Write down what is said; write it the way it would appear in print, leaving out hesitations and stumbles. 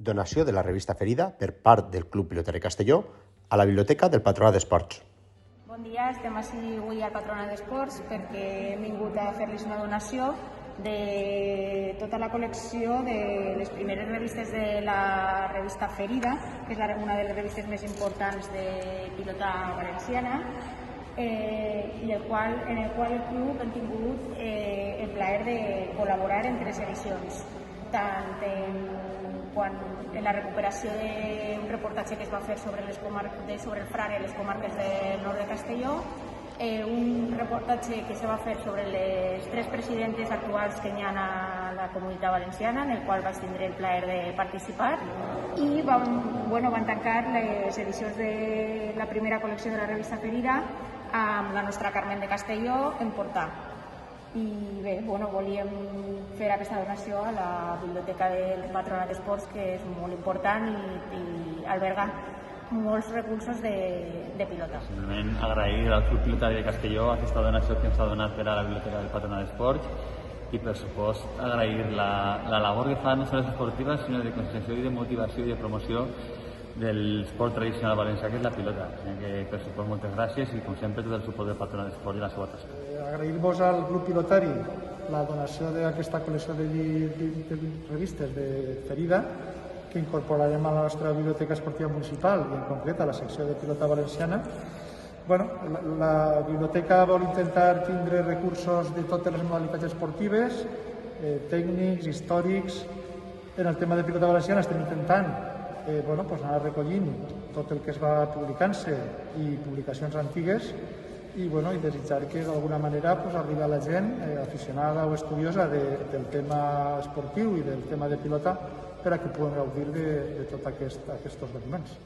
Donació de la revista Ferida per part del Club Pilotari Castelló a la Biblioteca del Patronat d'Esports. Bon dia, estem així avui al Patronat d'Esports perquè hem vingut a fer-los una donació de tota la col·lecció de les primeres revistes de la revista Ferida, que és una de les revistes més importants de pilota valenciana, en el qual el club hem tingut el plaer de col·laborar en 3 edicions, tant en la recuperació d'un reportatge que es va fer sobre el Frare, les comarques del nord de Castelló, un reportatge que se va fer sobre les 3 presidentes actuals que hi ha a la Comunitat Valenciana, en el qual vaig tindre el plaer de participar, i van tancar les edicions de la primera col·lecció de la revista Ferida amb la nostra Carmen de Castelló en portar. I bé, volíem fer aquesta donació a la Biblioteca del Patronat d'Esports, que és molt important i alberga molts recursos de pilota. Simplement agrair al Club Pilotari de Castelló aquesta donació que ens ha donat per a la Biblioteca del Patronat d'Esports i, per supost, agrair la labor que fan no només esportiva, sinó de conscienciació i de motivació i de promoció del esport tradicional valencià, que és la pilota. Per supost, moltes gràcies i, com sempre, tot el suport del Patronat d'Esports i la seva tasca. Agrair-vos al Club Pilotari la donació d'aquesta col·lecció de revistes de Ferida, que incorporarem a la nostra Biblioteca Esportiva Municipal i en concret a la secció de pilota valenciana. La biblioteca vol intentar tindre recursos de totes les modalitats esportives, tècnics, històrics. En el tema de pilota valenciana estem intentant anar recollint tot el que es va publicant-se i publicacions antigues i desitjar que d'alguna manera arribi a la gent aficionada o estudiosa del tema esportiu i del tema de pilota per a que puguin gaudir de tots aquests documents.